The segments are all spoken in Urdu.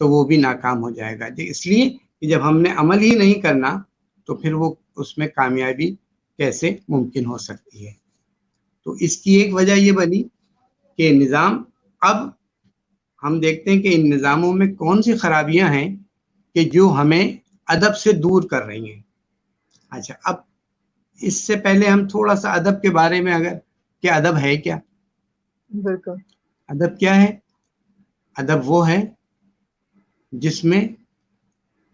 تو وہ بھی ناکام ہو جائے گا. اس لیے کہ جب ہم نے عمل ہی نہیں کرنا تو پھر وہ اس میں کامیابی کیسے ممکن ہو سکتی ہے. تو اس کی ایک وجہ یہ بنی کہ نظام، اب ہم دیکھتے ہیں کہ ان نظاموں میں کون سی خرابیاں ہیں کہ جو ہمیں ادب سے دور کر رہی ہیں. اچھا، اب اس سے پہلے ہم تھوڑا سا ادب کے بارے میں، اگر کہ ادب ہے کیا؟ بالکل. ادب کیا ہے؟ ادب وہ ہے جس میں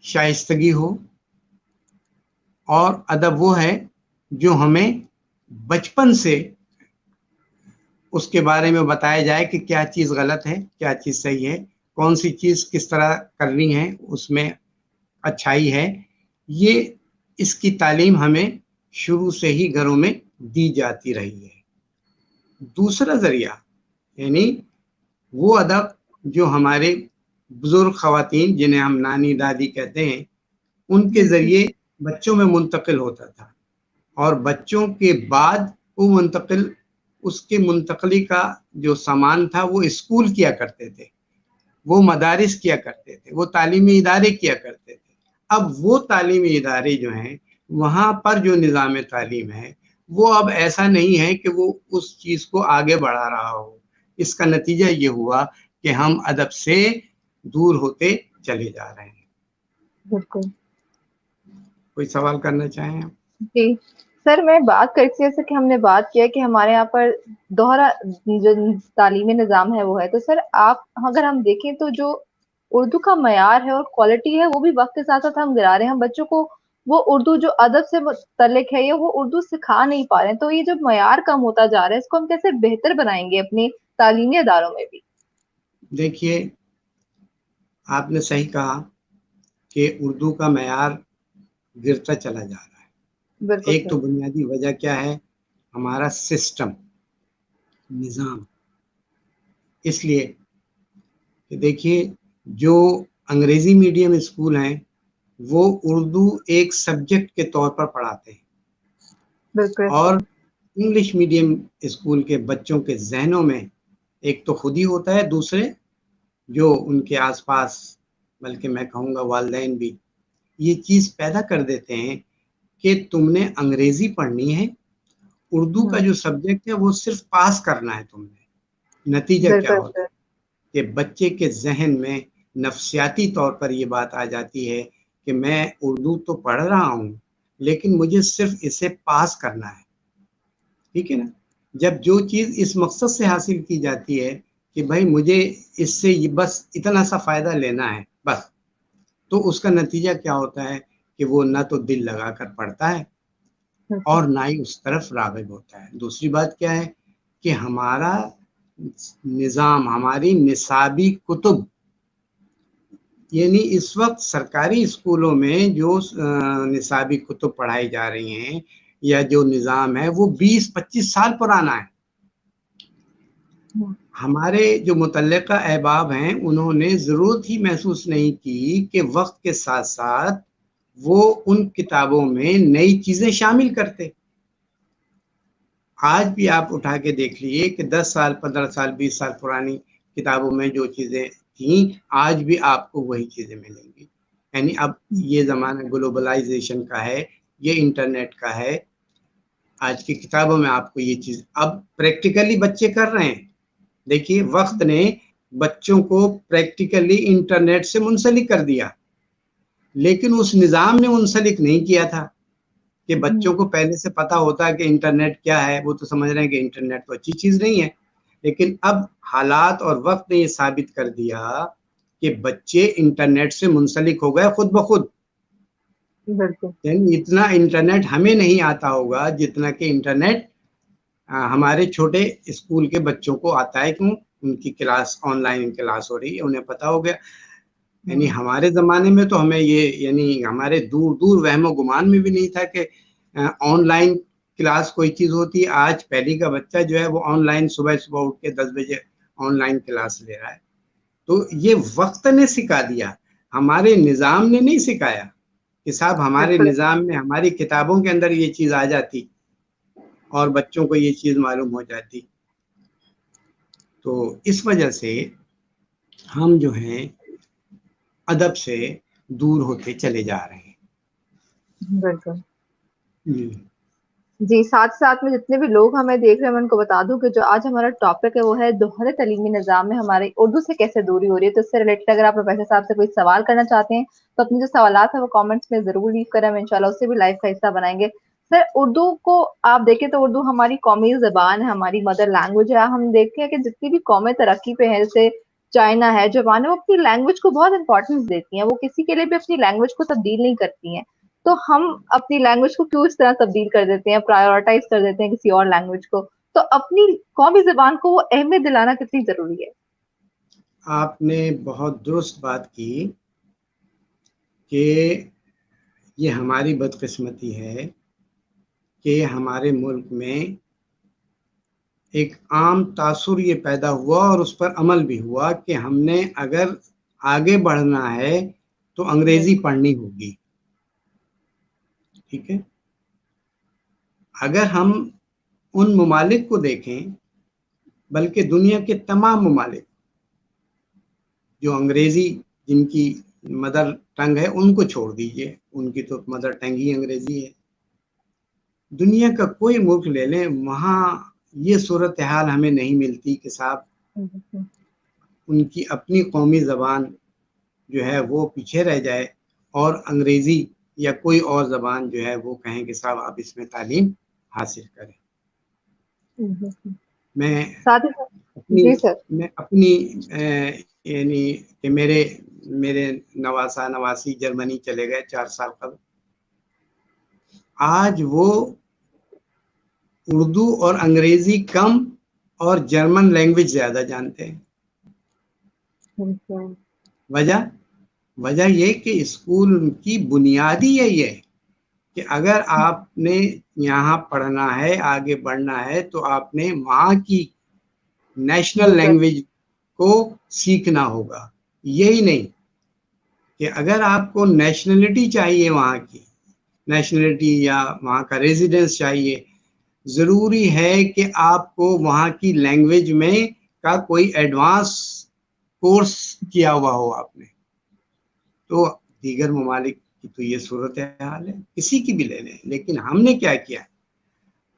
شائستگی ہو، اور ادب وہ ہے جو ہمیں بچپن سے اس کے بارے میں بتایا جائے کہ کیا چیز غلط ہے، کیا چیز صحیح ہے، کون سی چیز کس طرح کرنی ہے، اس میں اچھائی ہے. یہ اس کی تعلیم ہمیں شروع سے ہی گھروں میں دی جاتی رہی ہے. دوسرا ذریعہ یعنی وہ ادب جو ہمارے بزرگ خواتین، جنہیں ہم نانی دادی کہتے ہیں، ان کے ذریعے بچوں میں منتقل ہوتا تھا، اور بچوں کے بعد وہ اس کے منتقلی کا جو سامان تھا وہ اسکول کیا کرتے تھے، وہ مدارس کیا کرتے تھے، وہ تعلیمی ادارے کیا کرتے تھے. اب وہ تعلیمی ادارے جو ہیں، وہاں پر جو نظام تعلیم ہے وہ اب ایسا نہیں ہے کہ وہ اس چیز کو آگے بڑھا رہا ہو. اس کا نتیجہ یہ ہوا کہ ہم ادب سے دور ہوتے چلے جا رہے ہیں. بالکل. کوئی سوال کرنا چاہیں آپ؟ جی سر، میں بات کرتی ہوں، جیسے کہ ہم نے بات کیا کہ ہمارے یہاں پر دوہرا جو تعلیمی نظام ہے وہ ہے، تو سر آپ اگر ہم دیکھیں تو جو اردو کا معیار ہے اور کوالٹی ہے وہ بھی وقت کے ساتھ ساتھ ہم گرا رہے ہیں. ہم بچوں کو وہ اردو جو ادب سے متعلق ہے یا وہ اردو سکھا نہیں پا رہے ہیں. تو یہ جو معیار کم ہوتا جا رہا ہے، اس کو ہم کیسے بہتر بنائیں گے اپنے تعلیمی اداروں میں بھی؟ دیکھیے، آپ نے صحیح کہا کہ اردو کا معیار گرتا چلا جا رہا ہے. بالکل ایک سر. تو بنیادی وجہ کیا ہے؟ ہمارا سسٹم، نظام. اس لیے کہ دیکھیے، جو انگریزی میڈیم اسکول ہیں وہ اردو ایک سبجیکٹ کے طور پر پڑھاتے ہیں، بالکل اور سر. انگلش میڈیم اسکول کے بچوں کے ذہنوں میں ایک تو خود ہی ہوتا ہے، دوسرے جو ان کے آس پاس، بلکہ میں کہوں گا والدین بھی یہ چیز پیدا کر دیتے ہیں کہ تم نے انگریزی پڑھنی ہے، اردو کا جو سبجیکٹ ہے وہ صرف پاس کرنا ہے تم نے. نتیجہ کیا بالکل ہوتا سر. ہے کہ بچے کے ذہن میں نفسیاتی طور پر یہ بات آ جاتی ہے کہ میں اردو تو پڑھ رہا ہوں لیکن مجھے صرف اسے پاس کرنا ہے. ٹھیک ہے نا؟ جب جو چیز اس مقصد سے حاصل کی جاتی ہے کہ بھائی مجھے اس سے بس اتنا سا فائدہ لینا ہے بس، تو اس کا نتیجہ کیا ہوتا ہے کہ وہ نہ تو دل لگا کر پڑھتا ہے اور نہ ہی اس طرف راغب ہوتا ہے. دوسری بات کیا ہے کہ ہمارا نظام، ہماری نصابی کتب، یعنی اس وقت سرکاری اسکولوں میں جو نصابی کتب پڑھائی جا رہی ہیں یا جو نظام ہے وہ 20-25 سال پرانا ہے. ہمارے جو متعلقہ احباب ہیں انہوں نے ضرورت ہی محسوس نہیں کی کہ وقت کے ساتھ ساتھ وہ ان کتابوں میں نئی چیزیں شامل کرتے. آج بھی آپ اٹھا کے دیکھ لیجیے کہ 10 سال 15 سال 20 سال پرانی کتابوں میں جو چیزیں تھیں آج بھی آپ کو وہی چیزیں ملیں گی. یعنی اب یہ زمانہ گلوبلائزیشن کا ہے، یہ انٹرنیٹ کا ہے. آج کی کتابوں میں آپ کو یہ چیز اب پریکٹیکلی بچے کر رہے ہیں. دیکھیے، وقت نے بچوں کو پریکٹیکلی انٹرنیٹ سے منسلک کر دیا، لیکن اس نظام نے منسلک نہیں کیا تھا کہ بچوں کو پہلے سے پتا ہوتا ہے کہ انٹرنیٹ کیا ہے. وہ تو سمجھ رہے ہیں کہ انٹرنیٹ تو اچھی چیز نہیں ہے، لیکن اب حالات اور وقت نے یہ ثابت کر دیا کہ بچے انٹرنیٹ سے منسلک ہو گئے خود بخود. بالکل. یعنی اتنا انٹرنیٹ ہمیں نہیں آتا ہوگا جتنا کہ انٹرنیٹ ہمارے چھوٹے اسکول کے بچوں کو آتا ہے. کیوں؟ ان کی کلاس آن لائن کلاس ہو رہی ہے، انہیں پتا ہو گیا. یعنی ہمارے زمانے میں تو ہمیں یعنی ہمارے دور دور وہم و گمان میں بھی نہیں تھا کہ آن لائن کلاس کوئی چیز ہوتی ہے. آج پہلی کا بچہ جو ہے وہ آن لائن صبح اٹھ کے 10 بجے آن لائن کلاس لے رہا ہے. تو یہ وقت نے سکھا دیا، ہمارے نظام نے نہیں سکھایا. کہ صاحب ہمارے نظام میں ہماری کتابوں کے اندر یہ چیز آ جاتی اور بچوں کو یہ چیز معلوم ہو جاتی. تو اس وجہ سے ہم جو ہیں ادب سے دور ہوتے چلے جا رہے ہیں. بالکل جی جی. ساتھ میں جتنے بھی لوگ ہمیں دیکھ رہے ہیں میں ان کو بتا دوں کہ جو آج ہمارا ٹاپک ہے وہ ہے دوہرے تعلیمی نظام میں ہمارے اردو سے کیسے دوری ہو رہی ہے. تو اس سے ریلیٹڈ اگر آپ پروفیسر صاحب سے کوئی سوال کرنا چاہتے ہیں تو اپنے جو سوالات ہیں وہ کامنٹس میں ضرور لیو کریں. ہم انشاءاللہ اس سے بھی لائف کا حصہ بنائیں گے. سر اردو کو آپ دیکھیں تو اردو ہماری قومی زبان ہے, ہماری مدر لینگویج ہے. ہم دیکھتے ہیں کہ جتنی بھی قومیں ترقی پہ ہیں, جیسے چائنا ہے, جاپان ہے, وہ اپنی لینگویج کو بہت امپورٹنس دیتی ہیں. وہ کسی کے لیے بھی اپنی لینگویج کو تبدیل نہیں کرتی ہیں. تو ہم اپنی لینگویج کو کیوں اس طرح تبدیل کر دیتے ہیں, پرائیورٹائز کر دیتے ہیں کسی اور لینگویج کو؟ تو اپنی قومی زبان کو وہ اہمیت دلانا کتنی ضروری ہے؟ آپ نے بہت درست بات کی کہ یہ ہماری بدقسمتی ہے کہ ہمارے ملک میں ایک عام تاثر یہ پیدا ہوا اور اس پر عمل بھی ہوا کہ ہم نے اگر آگے بڑھنا ہے تو انگریزی پڑھنی ہوگی. ٹھیک ہے, اگر ہم ان ممالک کو دیکھیں, بلکہ دنیا کے تمام ممالک جو انگریزی جن کی مدر ٹنگ ہے ان کو چھوڑ دیجئے, ان کی تو مدر ٹنگ ہی انگریزی ہے. دنیا کا کوئی ملک لے لیں, وہاں یہ صورتحال ہمیں نہیں ملتی کہ صاحب ان کی اپنی قومی زبان جو ہے وہ پیچھے رہ جائے اور انگریزی یا کوئی اور زبان جو ہے وہ کہیں کہ صاحب آپ اس میں تعلیم حاصل کریں. میں جی سر. اپنی یعنی کہ میرے نواسا نواسی جرمنی چلے گئے 4 سال قبل. آج وہ اردو اور انگریزی کم اور جرمن لینگویج زیادہ جانتے ہیں. وجہ یہ کہ اسکول کی بنیادی یہی ہے کہ اگر آپ نے یہاں پڑھنا ہے, آگے بڑھنا ہے, تو آپ نے وہاں کی نیشنل لینگویج کو سیکھنا ہوگا. یہی نہیں کہ اگر آپ کو نیشنلٹی چاہیے, وہاں کی نیشنلٹی یا وہاں کا ریزیڈنس چاہیے, ضروری ہے کہ آپ کو وہاں کی لینگویج میں کا کوئی ایڈوانس کورس کیا ہوا ہو آپ نے. تو دیگر ممالک کی تو یہ صورتحال ہے, کسی کی بھی لے لیں. لیکن ہم نے کیا کیا,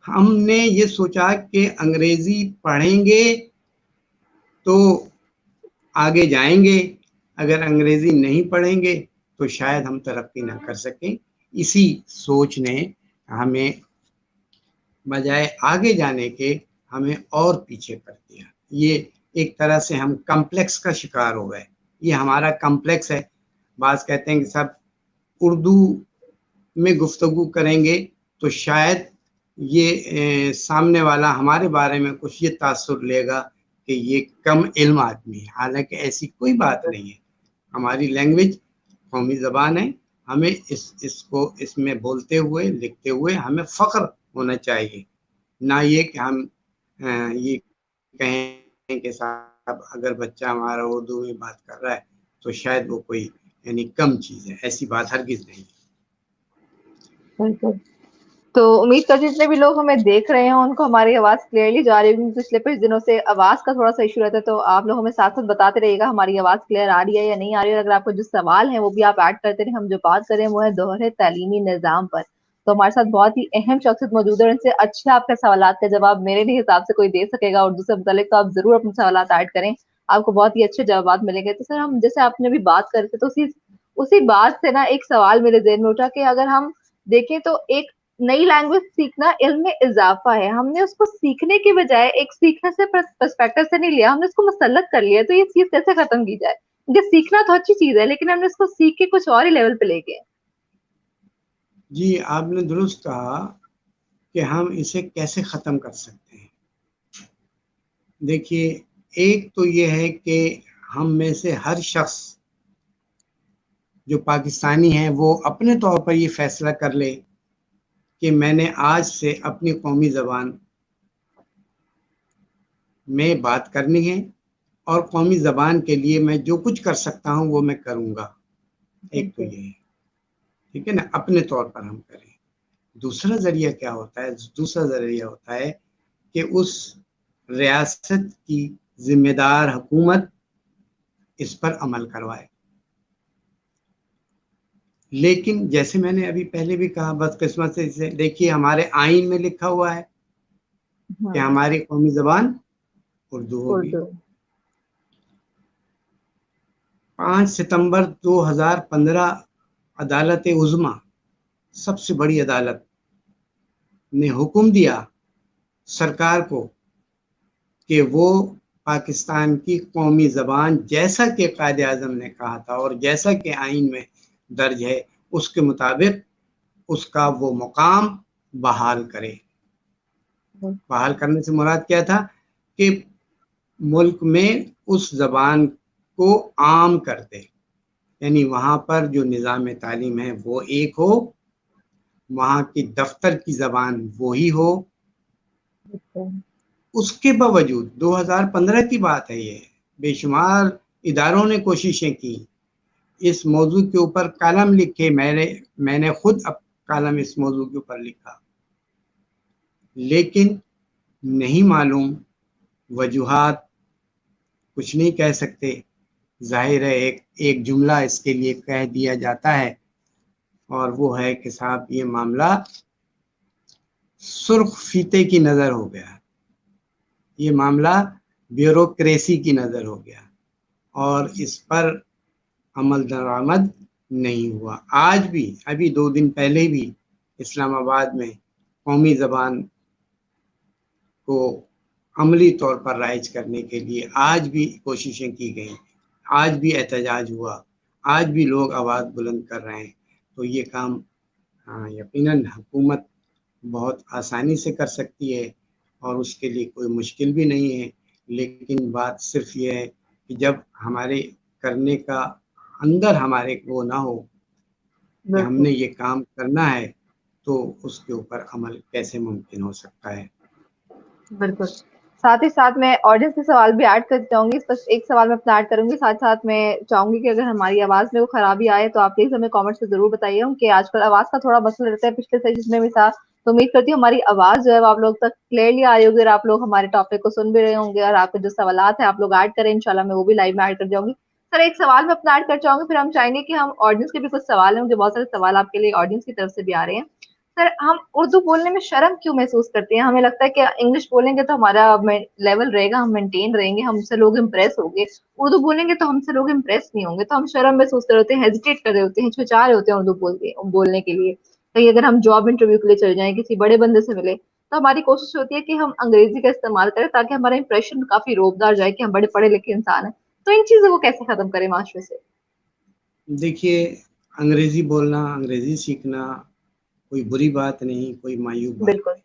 ہم نے یہ سوچا کہ انگریزی پڑھیں گے تو آگے جائیں گے, اگر انگریزی نہیں پڑھیں گے تو شاید ہم ترقی نہ کر سکیں. اسی سوچ نے ہمیں بجائے آگے جانے کے ہمیں اور پیچھے کر دیا. یہ ایک طرح سے ہم کمپلیکس کا شکار ہو گئے. یہ ہمارا کمپلیکس ہے. بعض کہتے ہیں کہ سب اردو میں گفتگو کریں گے تو شاید یہ سامنے والا ہمارے بارے میں کچھ یہ تاثر لے گا کہ یہ کم علم آدمی ہے. حالانکہ ایسی کوئی بات نہیں ہے. ہماری لینگویج قومی زبان ہے. ہمیں اس میں بولتے ہوئے لکھتے ہوئے ہمیں فخر ہونا چاہیے, نہ یہ کہ ہم یہ کہیں کہ صاحب اگر بچہ ہمارا اردو میں بات کر رہا ہے تو شاید وہ کوئی یعنی کم چیز ہے. ایسی بات ہرگز نہیں. تو امید کرتی ہوں جتنے بھی لوگ ہمیں دیکھ رہے ہیں ان کو ہماری آواز کلیئرلی جا رہی ہے. پچھلے کچھ دنوں سے آواز کا تھوڑا سا ایشو رہتا ہے, تو آپ لوگ ہمیں ساتھ ساتھ بتاتے رہیے گا ہماری آواز کلیئر آ رہی ہے یا نہیں آ رہی ہے. اگر آپ کو جو سوال ہے وہ بھی آپ ایڈ کرتے رہے. ہم جو بات کریں وہ ہے دوہرے تعلیمی نظام پر. تو ہمارے ساتھ بہت ہی اہم شخصیت موجود ہے, ان سے اچھے آپ کے سوالات کا جواب میرے نہیں حساب سے کوئی دے سکے گا اردو سے متعلق. تو آپ ضرور اپنے سوالات ایڈ کریں, آپ کو بہت ہی اچھے جوابات ملیں گے. تو سر ہم جیسے آپ نے بھی بات کر تھے, تو اسی بات سے نا ایک سوال میرے ذہن میں اٹھا کہ اگر ہم دیکھیں تو ایک نئی لینگویج سیکھنا علم میں اضافہ ہے. ہم نے اس کو سیکھنے کی بجائے ایک سیکھنے سے پرسپیکٹو سے نہیں لیا, ہم نے اس کو مسلط کر لیا. تو یہ چیز کیسے ختم کی جائے؟ یہ سیکھنا تو اچھی چیز ہے, لیکن ہم نے اس کو سیکھ کے کچھ اور ہی لیول پہ لے گئے. جی آپ نے درست کہا کہ ہم اسے کیسے ختم کر سکتے ہیں. دیکھیے, ایک تو یہ ہے کہ ہم میں سے ہر شخص جو پاکستانی ہے وہ اپنے طور پر یہ فیصلہ کر لے کہ میں نے آج سے اپنی قومی زبان میں بات کرنی ہے اور قومی زبان کے لیے میں جو کچھ کر سکتا ہوں وہ میں کروں گا. ایک تو یہ ہے, ٹھیک ہے نا, اپنے طور پر ہم کریں. دوسرا ذریعہ کیا ہوتا ہے؟ دوسرا ذریعہ ہوتا ہے کہ اس ریاست کی ذمہ دار حکومت اس پر عمل کروائے. لیکن جیسے میں نے ابھی پہلے بھی کہا، بدقسمت سے دیکھیے ہمارے آئین میں لکھا ہوا ہے کہ ہماری قومی زبان اردو ہوگی۔ 5 ستمبر 2015 عدالت عظمیٰ، سب سے بڑی عدالت، نے حکم دیا سرکار کو کہ وہ پاکستان کی قومی زبان، جیسا کہ قائد اعظم نے کہا تھا اور جیسا کہ آئین میں درج ہے، اس کے مطابق اس کا وہ مقام بحال کرے۔ بحال کرنے سے مراد کیا تھا کہ ملک میں اس زبان کو عام کر دے، یعنی وہاں پر جو نظام تعلیم ہے وہ ایک ہو، وہاں کی دفتر کی زبان وہی ہو۔ اس کے باوجود 2015 کی بات ہے، یہ بے شمار اداروں نے کوششیں کی، اس موضوع کے اوپر کالم لکھے، میں نے خود اب کالم اس موضوع کے اوپر لکھا، لیکن نہیں معلوم، وجوہات کچھ نہیں کہہ سکتے۔ ظاہر ہے ایک جملہ اس کے لیے کہہ دیا جاتا ہے، اور وہ ہے کہ صاحب یہ معاملہ سرخ فیتے کی نظر ہو گیا، یہ معاملہ بیوروکریسی کی نظر ہو گیا، اور اس پر عمل درآمد نہیں ہوا۔ آج بھی، ابھی 2 دن پہلے بھی اسلام آباد میں قومی زبان کو عملی طور پر رائج کرنے کے لیے آج بھی کوششیں کی گئیں، آج بھی احتجاج ہوا، آج بھی لوگ آواز بلند کر رہے ہیں۔ تو یہ کام یقیناً حکومت بہت آسانی سے کر سکتی ہے، اور اس کے لیے کوئی مشکل بھی نہیں ہے، لیکن بات صرف یہ ہے کہ جب ہمارے کرنے کا اندر ہمارے وہ نہ ہو کہ ہم نے یہ کام کرنا ہے، تو اس کے اوپر عمل کیسے ممکن ہو سکتا ہے۔ بالکل، ساتھ ہی ساتھ میں آڈینس کے سوال بھی ایڈ کرتی جاؤں گی، بس ایک سوال میں اپنا ایڈ کروں گی، ساتھ ساتھ میں چاہوں گی کہ اگر ہماری آواز میں کوئی خرابی آئے تو آپ پلیز ہمیں کامنٹ سے ضرور بتائیے، کہ آج کل آواز کا تھوڑا مسئلہ رہتا ہے، پچھلے سیشن میں بھی تھا، تو امید کرتی ہوں ہماری آواز جو ہے وہ آپ لوگ تک کلیئرلی آ رہی ہوگی، اور آپ لوگ ہمارے ٹاپک کو سن بھی رہے ہوں گے، اور آپ کے جو سوالات ہیں آپ لوگ ایڈ کریں، انشاءاللہ میں وہ بھی لائیو میں ایڈ کر جاؤں گی۔ سر ایک سوال میں اپنا ایڈ کر چاہوں گی، پھر ہم چاہیں گے کہ ہم آڈینس کے بھی کچھ سوال ہیں، مجھے بہت سارے سوال آپ کے لیے آڈینس کی طرف سے بھی آ رہے ہیں۔ سر ہم اردو بولنے میں شرم کیوں محسوس کرتے ہیں؟ ہمیں لگتا ہے کہ انگلش بولیں گے تو ہمارا لیول رہے گا، ہم مینٹین رہیں گے، ہم سے لوگ امپریس ہوں گے، اردو بولیں گے تو ہم سے لوگ امپریس نہیں ہوں گے، تو ہم شرم محسوس کر رہے ہوتے ہیں، ہیزیٹیٹ کر رہے ہوتے ہیں، ہچکچا رہے ہوتے ہیں اردو بولنے کے لیے۔ کہیں اگر ہم جاب انٹرویو کے لیے چل جائیں، کسی بڑے بندے سے ملے، تو ہماری کوشش ہوتی ہے کہ ہم انگریزی کا استعمال کریں تاکہ ہمارا امپریشن کافی روبدار جائے کہ ہم بڑے پڑھے لکھے انسان ہیں۔ تو ان چیزوں کو کیسے ختم کریں معاشرے سے؟ دیکھیے، انگریزی بولنا، انگریزی سیکھنا کوئی بری بات نہیں، کوئی معیوب بات، بالکل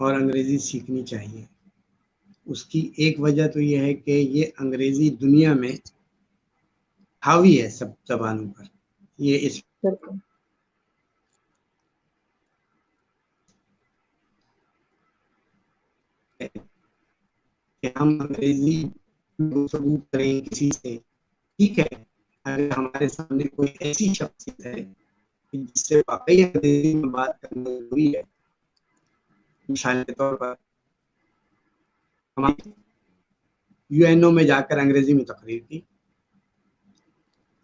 اور انگریزی سیکھنی چاہیے۔ اس کی ایک وجہ تو یہ ہے کہ یہ انگریزی دنیا میں حاوی ہے سب زبانوں پر، یہ اس بالکل کہ ہم انگریزی میں گفتگو کریں کسی سے، ٹھیک ہے، اگر ہمارے سامنے کوئی ایسی شخصیت ہے جس سے واقعی انگریزی میں بات کرنا ضروری ہے۔ مثال کے طور پر ہماری UN میں جا کر انگریزی میں تقریر کی،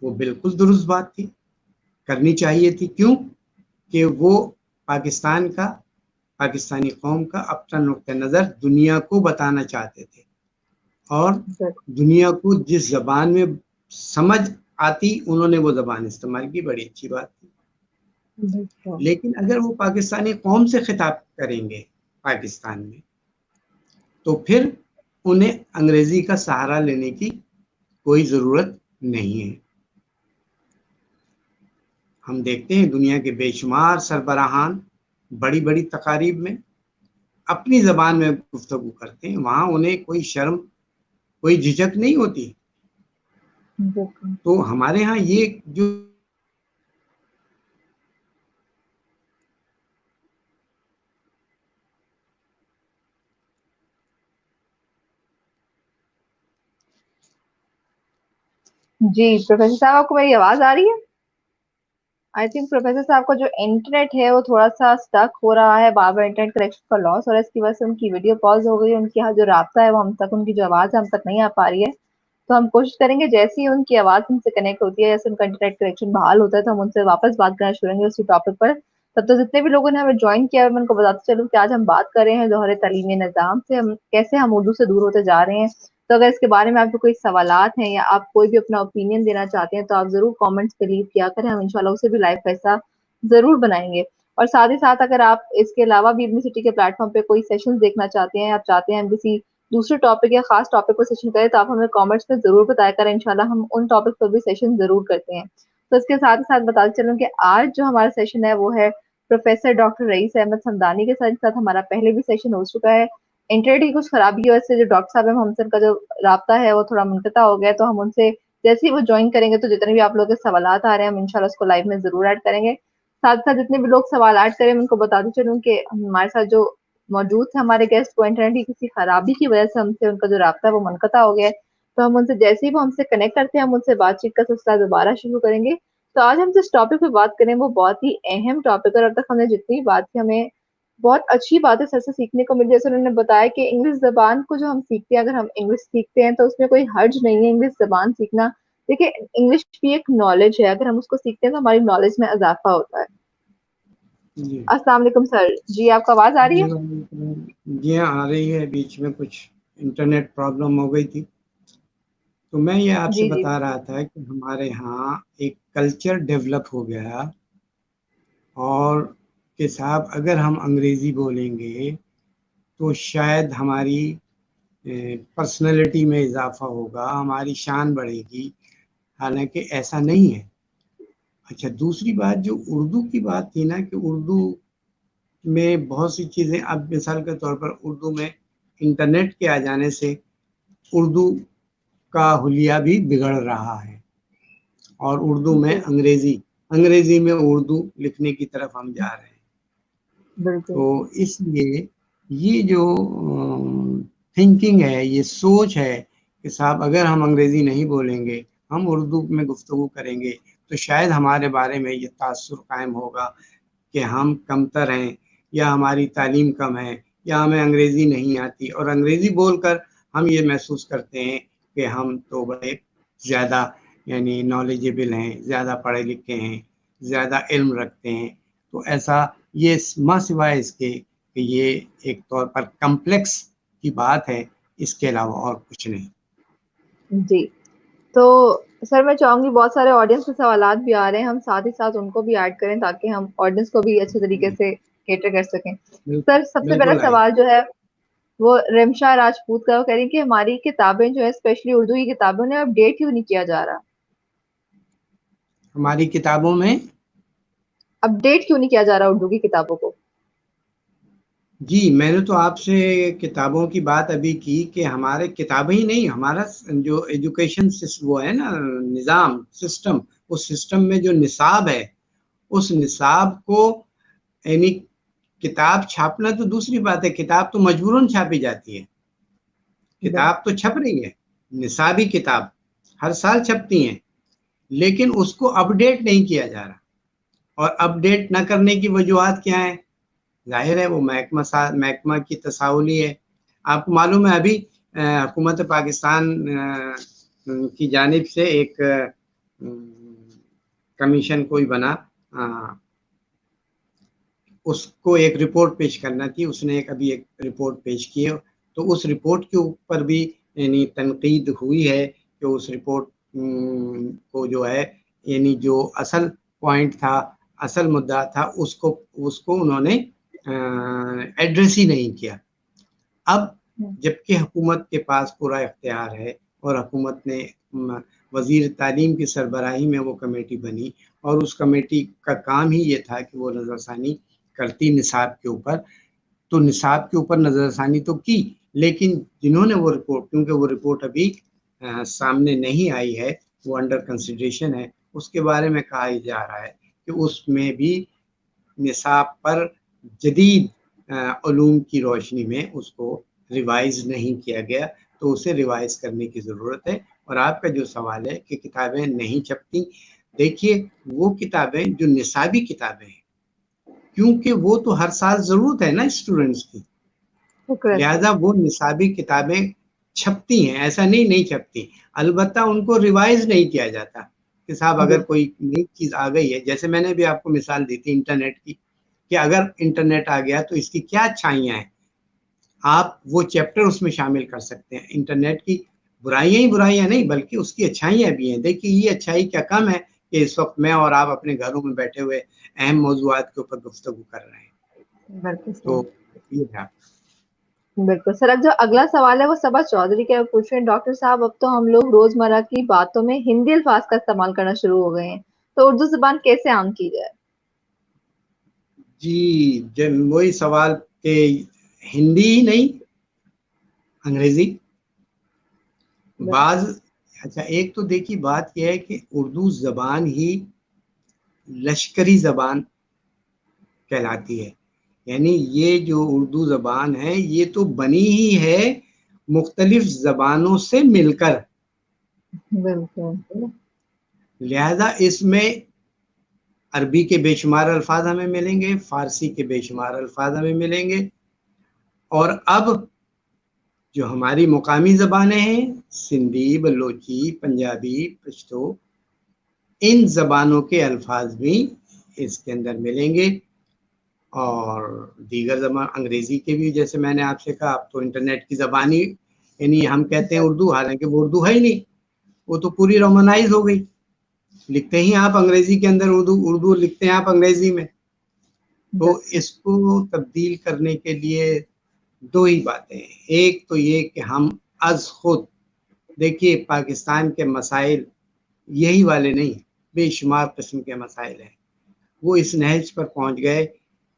وہ بالکل درست بات تھی، کرنی چاہیے تھی۔ کیوں؟ کہ وہ پاکستان کا، پاکستانی قوم کا اپنا نقطہ نظر دنیا کو بتانا چاہتے تھے، اور دنیا کو جس زبان میں سمجھ آتی انہوں نے وہ زبان استعمال کی، بڑی اچھی بات تھی۔ لیکن اگر وہ پاکستانی قوم سے خطاب کریں گے پاکستان میں، تو پھر انہیں انگریزی کا سہارا لینے کی کوئی ضرورت نہیں ہے۔ ہم دیکھتے ہیں دنیا کے بے شمار سربراہان بڑی بڑی تقاریب میں اپنی زبان میں گفتگو کرتے ہیں، وہاں انہیں کوئی شرم، کوئی جھجک نہیں ہوتی۔ تو ہمارے ہاں یہ جو جی پروفیسر صاحب، آپ کو میری آواز آ رہی ہے؟ آئی تھنک پروفیسر صاحب کا جو انٹرنیٹ ہے وہ تھوڑا سا اسٹک ہو رہا ہے، بار بار انٹرنیٹ کنیکشن کا لاس ہو رہا ہے، اس کی وجہ سے ان کی ویڈیو پاز ہو گئی ہے، ان کی جو رابطہ ہے وہ ہم تک، ان کی جو آواز ہے ہم تک نہیں آ پا رہی ہے۔ تو ہم کوشش کریں گے جیسے ہی ان کی آواز ہم سے کنیکٹ ہوتی ہے، جیسے ان کا انٹرنیٹ کنیکشن بحال ہوتا ہے تو ہم ان سے واپس بات کرنا شروع کریں گے اسی ٹاپک پر. تب تو جتنے بھی لوگوں نے ہمیں جوائن کیا ہے میں ان کو بتاتے چلوں کہ آج ہم بات کر رہے ہیں جوہر تعلیمی نظام سے، ہم کیسے ہم اردو سے دور ہوتے جا رہے ہیں. تو اگر اس کے بارے میں آپ کو کوئی سوالات ہیں یا آپ کوئی بھی اپنا اوپینین دینا چاہتے ہیں تو آپ ضرور کامنٹس پہ لیو کیا کریں، ہم انشاءاللہ اسے بھی لائیو کا حصہ ضرور بنائیں گے. اور ساتھ ہی ساتھ اگر آپ اس کے علاوہ بھی علمی سٹی کے پلیٹ فارم پہ کوئی سیشن دیکھنا چاہتے ہیں، آپ چاہتے ہیں ہم کسی دوسرے ٹاپک یا خاص ٹاپک پر سیشن کریں تو آپ ہمیں کامنٹس میں ضرور بتایا کریں، انشاءاللہ ہم ان ٹاپک پر بھی سیشن ضرور کرتے ہیں. تو اس کے ساتھ ہی ساتھ بتاتے چلوں کہ آج جو ہمارا سیشن ہے وہ ہے پروفیسر ڈاکٹر رئیس احمد حمدانی کے ساتھ ہمارا پہلے بھی سیشن ہو چکا ہے. انٹرنیٹ کی کچھ خرابی کی وجہ سے جو ڈاکٹر صاحب ہیں ہم سے ان کا جو رابطہ ہے وہ تھوڑا منقطع ہو گیا ہے، تو ہم ان سے جیسے ہی وہ جوائن کریں گے تو جتنے بھی آپ لوگوں کے سوالات آ رہے ہیں ہم انشاءاللہ اس کو لائیو میں ضرور ایڈ کریں گے. ساتھ ساتھ جتنے بھی لوگ سوالات کریں ان کو بتاتے چلوں کہ ہمارے ساتھ جو موجود تھے ہمارے گیسٹ کو انٹرنیٹ کی کسی خرابی کی وجہ سے ہم سے ان کا جو رابطہ ہے وہ منقطع ہو گیا ہے، تو ہم ان سے جیسے ہی وہ ہم سے کنیکٹ کرتے ہیں ہم ان سے بات چیت کا سلسلہ دوبارہ شروع کریں گے. تو آج ہم جس ٹاپک پہ بات کریں وہ بہت ہی اہم ٹاپک ہے اور اب تک ہم نے جتنی بات کی ہمیں بہت اچھی باتیں سر سے سیکھنے کو ملی. جیسے انہوں نے بتایا کہ انگلش زبان کو جو ہم سیکھتے ہیں اگر ہم انگلش سیکھتے ہیں تو اس میں کوئی حرج نہیں ہے انگلش زبان سیکھنا. دیکھیے انگلش بھی ایک نالج ہے، اگر ہم اس کو سیکھتے ہیں تو ہماری نالج میں اضافہ ہوتا ہے. جی السلام علیکم سر. جی آپ کو آواز آ رہی ہے؟ جی ہاں آ رہی ہے. بیچ میں کچھ انٹرنیٹ پرابلم ہو گئی تھی. تو میں یہ آپ سے جی بتا رہا تھا کہ ہمارے ہاں ایک کلچر ڈیولپ ہو گیا اور کہ صاحب اگر ہم انگریزی بولیں گے تو شاید ہماری پرسنالٹی میں اضافہ ہوگا، ہماری شان بڑھے گی، حالانکہ ایسا نہیں ہے. اچھا دوسری بات جو اردو کی بات تھی نا کہ اردو میں بہت سی چیزیں، اب مثال کے طور پر اردو میں انٹرنیٹ کے آ جانے سے اردو کا حلیہ بھی بگڑ رہا ہے اور اردو میں جی انگریزی میں اردو لکھنے کی طرف ہم جا رہے ہیں. بالکل تو اس لیے یہ جو تھنکنگ ہے، یہ سوچ ہے کہ صاحب اگر ہم انگریزی نہیں بولیں گے، ہم اردو میں گفتگو کریں گے تو شاید ہمارے بارے میں یہ تاثر قائم ہوگا کہ ہم کمتر ہیں یا ہماری تعلیم کم ہے یا ہمیں انگریزی نہیں آتی، اور انگریزی بول کر ہم یہ محسوس کرتے ہیں کہ ہم تو بڑے زیادہ یعنی نالجبل ہیں، زیادہ پڑھے لکھے ہیں، زیادہ علم رکھتے ہیں. تو ایسا یہ ماں سوائے اس کے کہ یہ ایک طور پر کمپلیکس کی بات ہے، اس کے علاوہ اور کچھ نہیں. جی تو سر میں چاہوں گی بہت سارے آڈینس کے سوالات بھی آ رہے ہیں، ہم ساتھ ہی ساتھ ان کو بھی ایڈ کریں تاکہ ہم آڈینس کو بھی اچھے طریقے سے کیٹر کر سکیں. سر سب سے پہلا بالکل آئے. سوال جو ہے وہ رمشا راجپوت کا، وہ کہہ رہی ہیں کہ ہماری کتابیں جو ہے اسپیشلی اردو کی کتابیں انہیں اپ ڈیٹ کیوں نہیں کیا جا رہا؟ ہماری کتابوں میں اپ ڈیٹ کیوں نہیں کیا جا رہا اردو کی کتابوں کو؟ جی میں نے تو آپ سے کتابوں کی بات ابھی کی کہ ہمارے کتابیں ہی نہیں، ہمارا جو ایجوکیشن وہ ہے نا نظام سسٹم، اس سسٹم میں جو نصاب ہے اس نصاب کو یعنی کتاب چھاپنا تو دوسری بات ہے، کتاب تو مجبوراً چھاپی جاتی ہے، کتاب تو چھپ رہی ہے، نصابی کتاب ہر سال چھپتی ہیں، لیکن اس کو اپ ڈیٹ نہیں کیا جا رہا. اور اپ ڈیٹ نہ کرنے کی وجوہات کیا ہیں؟ ظاہر ہے وہ محکمہ کی تساہلی ہے. آپ کو معلوم ہے ابھی حکومت پاکستان کی جانب سے ایک کمیشن کوئی بنا، اس کو ایک رپورٹ پیش کرنا تھی، اس نے ابھی ایک رپورٹ پیش کی ہے. تو اس رپورٹ کے اوپر بھی یعنی تنقید ہوئی ہے کہ اس رپورٹ کو جو ہے یعنی جو اصل پوائنٹ تھا، اصل مدعا تھا، اس کو انہوں نے ایڈریس ہی نہیں کیا. اب جبکہ حکومت کے پاس پورا اختیار ہے اور حکومت نے وزیر تعلیم کی سربراہی میں وہ کمیٹی بنی اور اس کمیٹی کا کام ہی یہ تھا کہ وہ نظر ثانی کرتی نصاب کے اوپر، تو نصاب کے اوپر نظر ثانی تو کی، لیکن جنہوں نے وہ رپورٹ، کیونکہ وہ رپورٹ ابھی سامنے نہیں آئی ہے، وہ انڈر کنسیڈریشن ہے، اس کے بارے میں کہا جا رہا ہے کہ اس میں بھی نصاب پر جدید علوم کی روشنی میں اس کو ریوائز نہیں کیا گیا، تو اسے ریوائز کرنے کی ضرورت ہے. اور آپ کا جو سوال ہے کہ کتابیں نہیں چھپتی، دیکھیے وہ کتابیں جو نصابی کتابیں ہیں کیونکہ وہ تو ہر سال ضرورت ہے نا اسٹوڈنٹس کی، شکریہ سر. لہذا وہ نصابی کتابیں چھپتی ہیں، ایسا نہیں چھپتی، البتہ ان کو ریوائز نہیں کیا جاتا کہ صاحب اگر کوئی نئی چیز آ گئی ہے، جیسے میں نے بھی آپ کو مثال دی تھی انٹرنیٹ کی، کہ اگر انٹرنیٹ آ گیا تو اس کی کیا اچھائیاں ہیں، آپ وہ چیپٹر اس میں شامل کر سکتے ہیں. انٹرنیٹ کی برائیاں ہی برائیاں نہیں بلکہ اس کی اچھائیاں بھی ہیں. دیکھیے یہ اچھائی کیا کم ہے کہ اس وقت میں اور آپ اپنے گھروں میں بیٹھے ہوئے اہم موضوعات کے اوپر گفتگو کر رہے ہیں. تو یہ ہے. بالکل سر. جو اگلا سوال ہے وہ صبا چودھری کے پوچھ رہے ہیں، ڈاکٹر صاحب اب تو ہم لوگ روزمرہ کی باتوں میں ہندی الفاظ کا استعمال کرنا شروع ہو گئے ہیں، تو اردو زبان کیسے عام کی جائے؟ جی جب وہی سوال کہ ہندی ہی نہیں انگریزی بعض. اچھا ایک تو دیکھیے بات یہ ہے کہ اردو زبان ہی لشکری زبان کہلاتی ہے. یعنی یہ جو اردو زبان ہے یہ تو بنی ہی ہے مختلف زبانوں سے مل کر. بالکل. لہذا اس میں عربی کے بے شمار الفاظ ہمیں ملیں گے، فارسی کے بے شمار الفاظ ہمیں ملیں گے، اور اب جو ہماری مقامی زبانیں ہیں سندھی، بلوچی، پنجابی، پشتو، ان زبانوں کے الفاظ بھی اس کے اندر ملیں گے. اور دیگر زبان انگریزی کے بھی، جیسے میں نے آپ سے کہا اب تو انٹرنیٹ کی زبان ہی، یعنی ہم کہتے ہیں اردو، حالانکہ وہ اردو ہے ہی نہیں، وہ تو پوری رومنائز ہو گئی. لکھتے ہی آپ انگریزی کے اندر اردو لکھتے ہیں آپ انگریزی میں. تو اس کو تبدیل کرنے کے لیے دو ہی باتیں ہیں. ایک تو یہ کہ ہم از خود، دیکھیے پاکستان کے مسائل یہی والے نہیں، بے شمار قسم کے مسائل ہیں. وہ اس نہج پر پہنچ گئے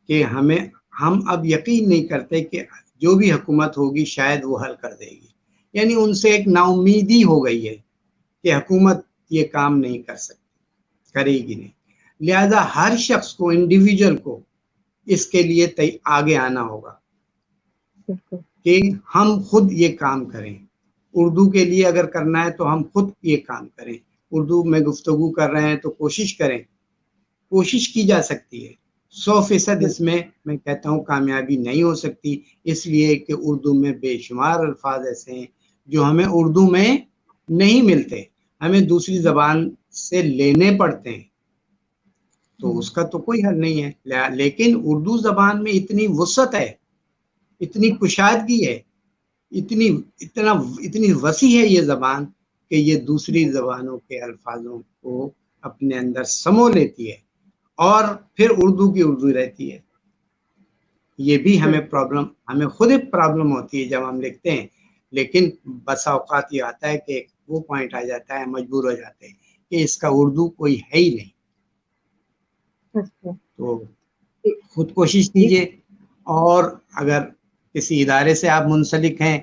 کہ ہم اب یقین نہیں کرتے کہ جو بھی حکومت ہوگی شاید وہ حل کر دے گی. یعنی ان سے ایک نا امیدی ہو گئی ہے کہ حکومت یہ کام نہیں کر سکتی، کرے گی نہیں. لہذا ہر شخص کو، انڈیویجول کو اس کے لیے آگے آنا ہوگا کہ ہم خود یہ کام کریں. اردو کے لیے اگر کرنا ہے تو ہم خود یہ کام کریں. اردو میں گفتگو کر رہے ہیں تو کوشش کریں. کوشش کی جا سکتی ہے. 100% اس میں کہتا ہوں کامیابی نہیں ہو سکتی، اس لیے کہ اردو میں بے شمار الفاظ ایسے ہیں جو ہمیں اردو میں نہیں ملتے، ہمیں دوسری زبان سے لینے پڑتے ہیں. تو اس کا تو کوئی حل نہیں ہے. لیکن اردو زبان میں اتنی وسعت ہے، اتنی کشادگی ہے، اتنی وسیع ہے یہ زبان کہ یہ دوسری زبانوں کے الفاظوں کو اپنے اندر سمو لیتی ہے اور پھر اردو کی اردو رہتی ہے. یہ بھی ہمیں خود ایک پرابلم ہوتی ہے جب ہم لکھتے ہیں. لیکن بسا اوقات یہ آتا ہے کہ وہ پوائنٹ آ جاتا ہے، مجبور ہو جاتے ہیں کہ اس کا اردو کوئی ہے ہی نہیں. تو خود کوشش کیجئے، اور اگر کسی ادارے سے آپ منسلک ہیں،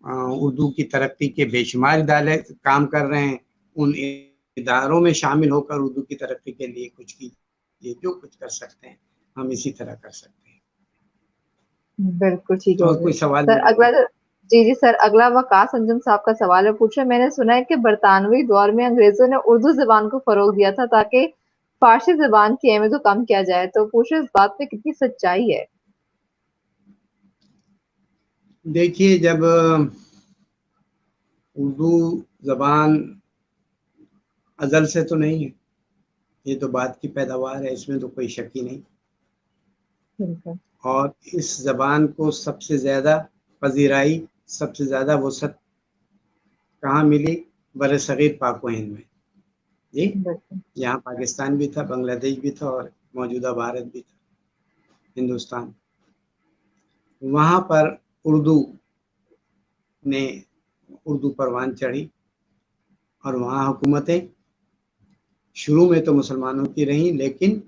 اردو کی ترقی کے بے شمار ادارے کام کر رہے ہیں، ان اداروں میں شامل ہو کر اردو کی ترقی کے لیے کچھ کیجئے. جو کچھ کر سکتے ہیں ہم اسی طرح کر سکتے ہیں. بالکل ٹھیک ہو اور کوئی سوال سر. نہیں؟ اگلا جی سر، اگلا وقاص انجم صاحب کا سوال ہے. پوچھے میں نے سنا ہے کہ برطانوی دور میں انگریزوں نے اردو زبان کو فروغ دیا تھا تاکہ فارسی زبان کی اہمیت کو کم کیا جائے، تو پوچھے اس بات پہ کتنی سچائی ہے؟ دیکھیے جب اردو زبان ازل سے تو نہیں ہے، یہ تو بات کی پیداوار ہے، اس میں تو کوئی شک ہی نہیں. اور اس زبان کو سب سے زیادہ پذیرائی، سب سے زیادہ وسعت کہاں ملی؟ برصغیر پاک و ہند میں. جی یہاں پاکستان بھی تھا، بنگلہ دیش بھی تھا، اور موجودہ بھارت بھی تھا، ہندوستان. وہاں پر اردو پروان چڑھی، اور وہاں حکومتیں شروع میں تو مسلمانوں کی رہیں، لیکن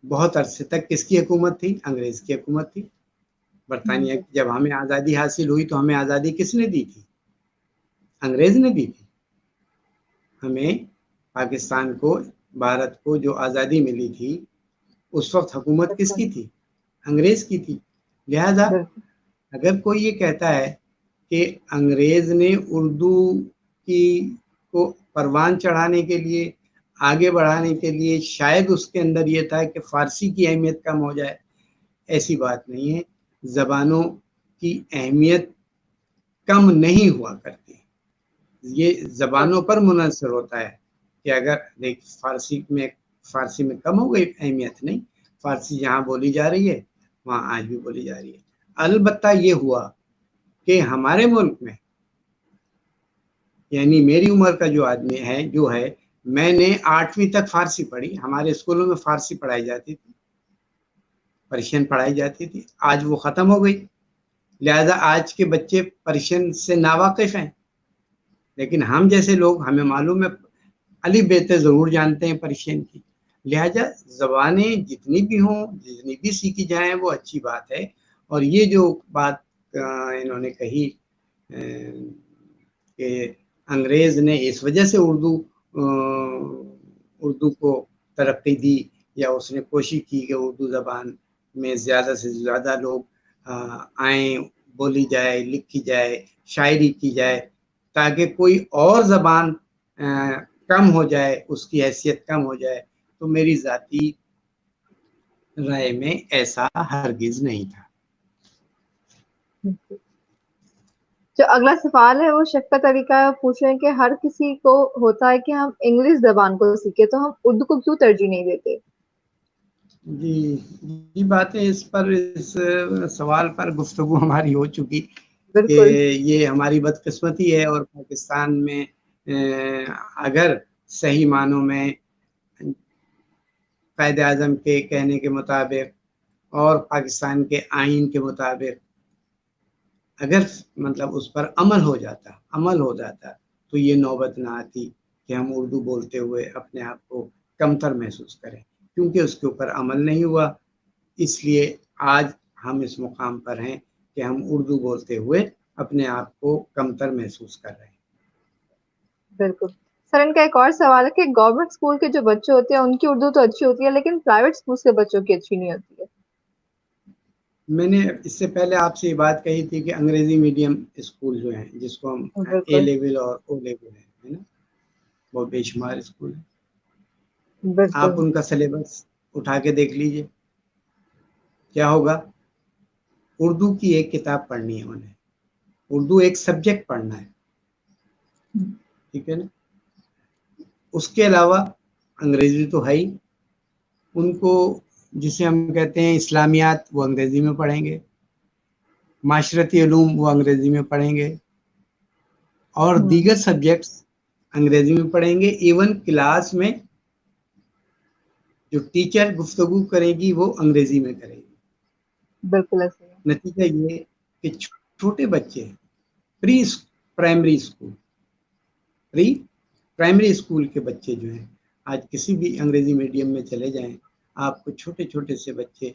بہت عرصے تک کس کی حکومت تھی؟ انگریز کی حکومت تھی. برطانیہ کی. جب ہمیں آزادی حاصل ہوئی تو ہمیں آزادی کس نے دی تھی؟ انگریز نے دی تھی. ہمیں پاکستان کو، بھارت کو جو آزادی ملی تھی اس وقت حکومت کس کی تھی؟ انگریز کی تھی. لہذا اگر کوئی یہ کہتا ہے کہ انگریز نے اردو کو پروان چڑھانے کے لیے، آگے بڑھانے کے لیے، شاید اس کے اندر یہ تھا کہ فارسی کی اہمیت کم ہو جائے، ایسی بات نہیں ہے. زبانوں کی اہمیت کم نہیں ہوا کرتی. یہ زبانوں پر منحصر ہوتا ہے کہ اگر دیکھ فارسی میں کم ہو گئی اہمیت نہیں, فارسی جہاں بولی جا رہی ہے وہاں آج بھی بولی جا رہی ہے. البتہ یہ ہوا کہ ہمارے ملک میں, یعنی میری عمر کا جو آدمی ہے جو ہے, میں نے 8ویں تک فارسی پڑھی, ہمارے اسکولوں میں فارسی پڑھائی جاتی تھی, پرشین پڑھائی جاتی تھی. آج وہ ختم ہو گئی, لہذا آج کے بچے پرشین سے ناواقف ہیں. لیکن ہم جیسے لوگ, ہمیں معلوم ہے, الف ب ت ضرور جانتے ہیں پرشین کی. لہذا زبانیں جتنی بھی ہوں, جتنی بھی سیکھی جائیں وہ اچھی بات ہے. اور یہ جو بات انہوں نے کہی کہ انگریز نے اس وجہ سے اردو کو ترقی دی, یا اس نے کوشش کی کہ اردو زبان میں زیادہ سے زیادہ لوگ آئیں, بولی جائے, لکھی جائے, شاعری کی جائے, تاکہ کوئی اور زبان کم ہو جائے, اس کی حیثیت کم ہو جائے. تو میری ذاتی رائے میں ایسا ہرگز نہیں تھا. جو اگلا سوال ہے وہ شفقت علی کا پوچھ رہے ہیں کہ ہر کسی کو ہوتا ہے کہ ہم انگلش زبان کو سیکھیں, تو ہم اردو کو کیوں ترجیح نہیں دیتے؟ جی یہ باتیں اس سوال پر گفتگو ہماری ہو چکی کہ بالکل یہ ہماری بدقسمتی ہے. اور پاکستان میں اگر صحیح معنوں میں قائد اعظم کے کہنے کے مطابق اور پاکستان کے آئین کے مطابق اگر مطلب اس پر عمل ہو جاتا تو یہ نوبت نہ آتی کہ ہم اردو بولتے ہوئے اپنے آپ کو کمتر محسوس کریں. کیونکہ اس کے اوپر عمل نہیں ہوا, اس لیے آج ہم اس مقام پر ہیں کہ ہم اردو بولتے ہوئے اپنے آپ کو کمتر محسوس کر رہے ہیں. بالکل سر, ان کا ایک اور سوال ہے کہ گورنمنٹ اسکول کے جو بچے ہوتے ہیں ان کی اردو تو اچھی ہوتی ہے, لیکن پرائیویٹ اسکول کے بچوں کی اچھی نہیں ہوتی ہے. میں نے اس سے پہلے آپ سے یہ بات کہی تھی کہ انگریزی میڈیم اسکول جو ہیں, جس کو ہم اے بالکل لیول اور او لیول ہے نا, وہ بے شمار اسکول ہیں. آپ بالکل ان کا سلیبس اٹھا کے دیکھ لیجئے, کیا ہوگا. اردو کی ایک کتاب پڑھنی ہے انہیں, اردو ایک سبجیکٹ پڑھنا ہے, ٹھیک ہے نا. اس کے علاوہ انگریزی تو ہے ہی, ان کو جسے ہم کہتے ہیں اسلامیات وہ انگریزی میں پڑھیں گے, معاشرتی علوم وہ انگریزی میں پڑھیں گے, اور دیگر سبجیکٹس انگریزی میں پڑھیں گے. ایون کلاس میں جو ٹیچر گفتگو کرے گی وہ انگریزی میں کرے گی. بالکل ایسے ہی. نتیجہ یہ کہ چھوٹے بچے پرائمری اسکول کے بچے جو ہیں, آج کسی بھی انگریزی میڈیم میں چلے جائیں, آپ کو چھوٹے چھوٹے سے بچے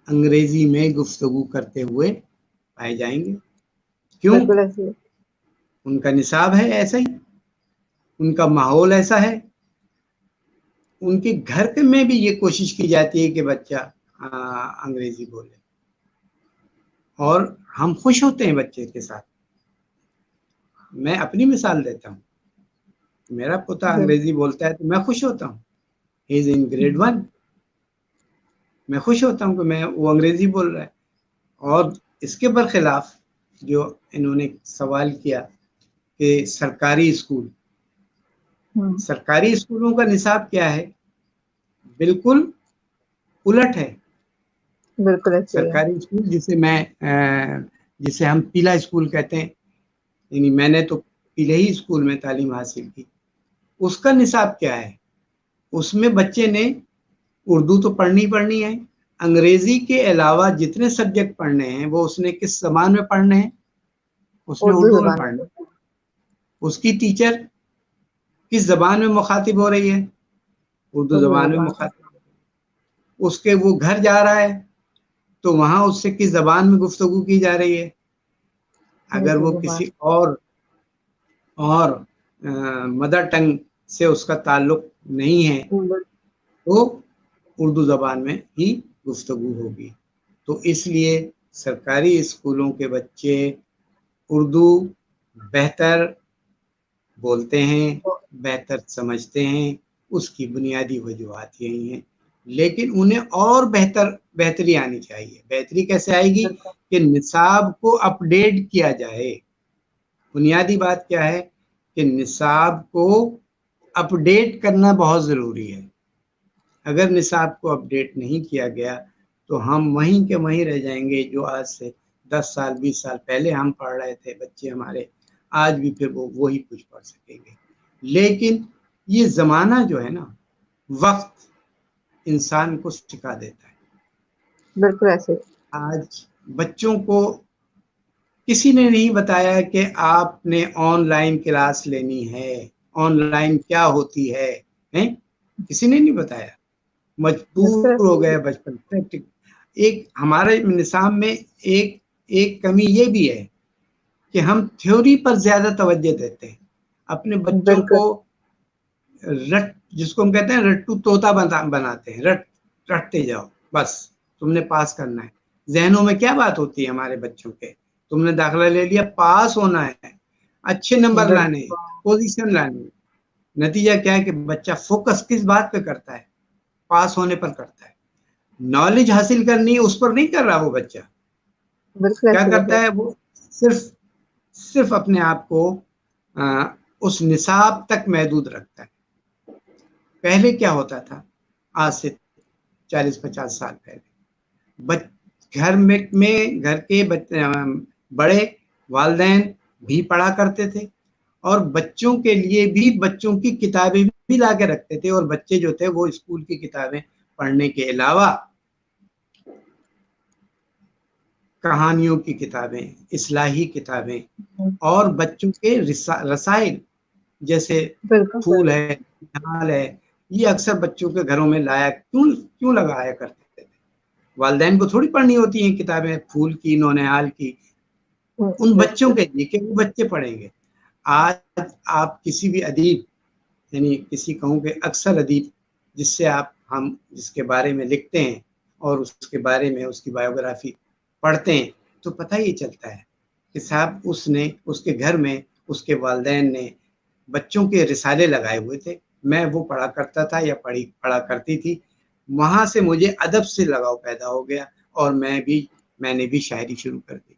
انگریزی میں گفتگو کرتے ہوئے پائے جائیں گے. کیوں؟ بالکل ایسے ہی. ان کا نصاب ہے ایسا ہی, ان کا ماحول ایسا ہے, ان کے گھر میں بھی یہ کوشش کی جاتی ہے کہ بچہ انگریزی بولے, اور ہم خوش ہوتے ہیں بچے کے ساتھ. میں اپنی مثال دیتا ہوں, میرا پوتا انگریزی بولتا ہے تو میں خوش ہوتا ہوں. ہی از ان گریڈ 1, میں خوش ہوتا ہوں کہ وہ انگریزی بول رہا ہے. اور اس کے برخلاف جو انہوں نے سوال کیا کہ سرکاری اسکولوں کا نصاب کیا ہے, بالکل الٹ ہے. بالکل ایسے ہی ہے. سرکاری اسکول جسے ہم پیلا اسکول کہتے ہیں, یعنی میں نے تو پیلے ہی اسکول میں تعلیم حاصل کی, اس کا نصاب کیا ہے, اس میں بچے نے اردو تو پڑھنی ہے, انگریزی کے علاوہ جتنے سبجیکٹ پڑھنے ہیں وہ اس نے کس زبان میں پڑھنے ہیں, اس نے اردو میں پڑھنا. اس کی ٹیچر کس زبان میں مخاطب ہو رہی ہے, اردو زبان میں مخاطب. اس کے وہ گھر جا رہا ہے تو وہاں اس سے کس زبان میں گفتگو کی جا رہی ہے. اگر وہ کسی اور مدر ٹنگ سے اس کا تعلق نہیں ہے تو اردو زبان میں ہی گفتگو ہوگی. تو اس لیے سرکاری اسکولوں کے بچے اردو بہتر بولتے ہیں, بہتر سمجھتے ہیں, اس کی بنیادی وجوہات یہی ہیں. لیکن انہیں اور بہتری آنی چاہیے. بہتری کیسے آئے گی؟ کہ نصاب کو اپ ڈیٹ کیا جائے, بنیادی بات کیا ہے کہ نصاب کو اپڈیٹ کرنا بہت ضروری ہے. اگر نصاب کو اپڈیٹ نہیں کیا گیا تو ہم وہیں کے وہیں رہ جائیں گے جو آج سے 10 سال 20 سال پہلے ہم پڑھ رہے تھے. بچے ہمارے آج بھی پھر وہی کچھ پڑھ سکیں گے. لیکن یہ زمانہ جو ہے نا، وقت انسان کو سکھا دیتا ہے. بالکل ایسے آج بچوں کو کسی نے نہیں بتایا کہ آپ نے آن لائن کلاس لینی ہے، آن لائن کیا ہوتی ہے، کسی نے نہیں بتایا. مجبور ہو گئے بچپن. ایک ہمارے نصاب میں ایک کمی یہ بھی ہے کہ ہم تھیوری پر زیادہ توجہ دیتے ہیں. اپنے بچوں کو جس کو ہم کہتے ہیں رٹو طوطا بناتے ہیں. رٹتے جاؤ، بس تم نے پاس کرنا ہے. ذہنوں میں کیا بات ہوتی ہے ہمارے بچوں کے؟ تم نے داخلہ لے لیا، پاس ہونا ہے، اچھے نمبر لانے، پوزیشن لانی. نتیجہ کیا ہے کہ بچہ فوکس کس بات پہ کرتا ہے؟ پاس ہونے پر کرتا ہے. نالج حاصل کرنی ہے اس پر نہیں کر رہا وہ بچہ. کیا کرتا ہے وہ؟ صرف اپنے آپ کو اس نصاب تک محدود رکھتا ہے. پہلے کیا ہوتا تھا؟ آج سے 40-50 سال پہلے گھر کے بڑے والدین بھی پڑھا کرتے تھے اور بچوں کے لیے بھی بچوں کی کتابیں بھی لا کے رکھتے تھے. اور بچے جو تھے وہ اسکول کی کتابیں پڑھنے کے علاوہ کہانیوں کی کتابیں، اصلاحی کتابیں اور بچوں کے رسائل جیسے پھول ہے، نال ہے، یہ اکثر بچوں کے گھروں میں لایا کیوں لگایا کرتے تھے. والدین کو تھوڑی پڑھنی ہوتی ہیں کتابیں پھول کی، نونہال کی، ان بچوں کے لیے کہ وہ بچے پڑھیں گے. آج آپ کسی بھی ادیب، یعنی کسی کہوں کہ اکثر ادیب جس کے بارے میں لکھتے ہیں اور اس کے بارے میں اس کی بایوگرافی پڑھتے ہیں تو پتہ یہ چلتا ہے کہ صاحب اس کے گھر میں اس کے والدین نے بچوں کے رسالے لگائے ہوئے تھے. میں وہ پڑھا کرتا تھا یا پڑھا کرتی تھی. وہاں سے مجھے ادب سے لگاؤ پیدا ہو گیا اور میں نے بھی شاعری شروع کر دی.